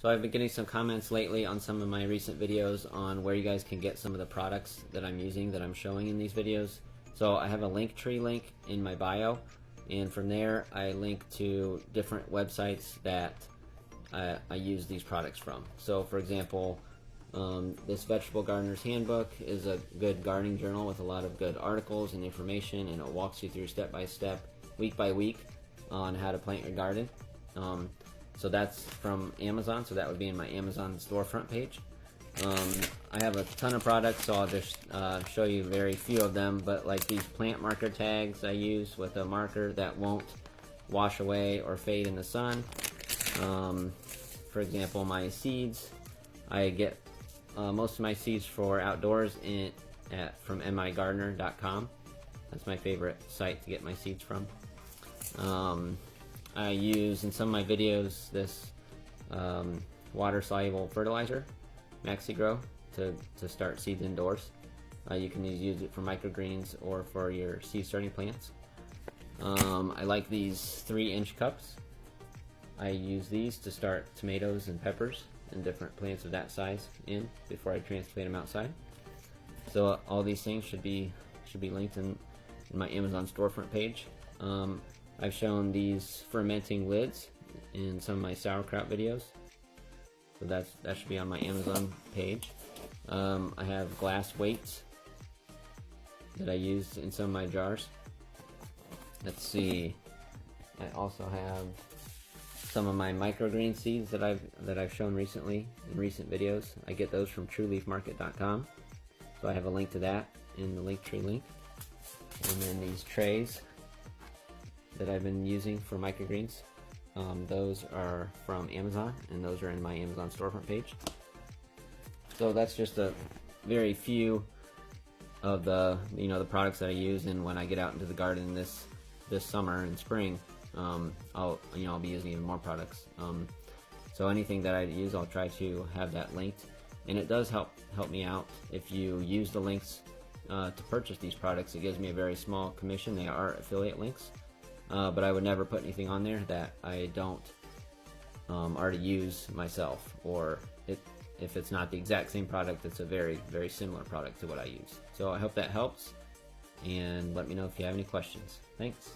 So I've been getting some comments lately on some of my recent videos on where you guys can get some of the products that I'm using, that I'm showing in these videos. So I have a Linktree link in my bio, and from there I link to different websites that I use these products from. So for example, this Vegetable Gardener's Handbook is a good gardening journal with a lot of good articles and information, and it walks you through step by step, week by week, on how to plant your garden. So that's from Amazon, so that would be in my Amazon storefront page. I have a ton of products, so I'll just show you very few of them, but like these plant marker tags I use with a marker that won't wash away or fade in the sun. For example, my seeds, I get most of my seeds for outdoors from migardener.com. That's my favorite site to get my seeds from. I use in some of my videos this water-soluble fertilizer, MaxiGrow, to start seeds indoors. You can use it for microgreens or for your seed starting plants. I like these 3-inch cups. I use these to start tomatoes and peppers and different plants of that size in before I transplant them outside. So all these things should be linked in my Amazon storefront page. I've shown these fermenting lids in some of my sauerkraut videos, so that should be on my Amazon page. I have glass weights that I use in some of my jars. Let's see. I also have some of my microgreen seeds that I've shown recently in recent videos. I get those from TrueLeafMarket.com, so I have a link to that in the Linktree link. And then these trays that I've been using for microgreens, those are from Amazon, and those are in my Amazon storefront page. So that's just a very few of the the products that I use, and when I get out into the garden this summer and spring, I'll be using even more products. So anything that I use, I'll try to have that linked, and it does help me out if you use the links to purchase these products. It gives me a very small commission. They are affiliate links. But I would never put anything on there that I don't already use myself, or if it's not the exact same product, it's a very, very similar product to what I use. So I hope that helps, and let me know if you have any questions. Thanks.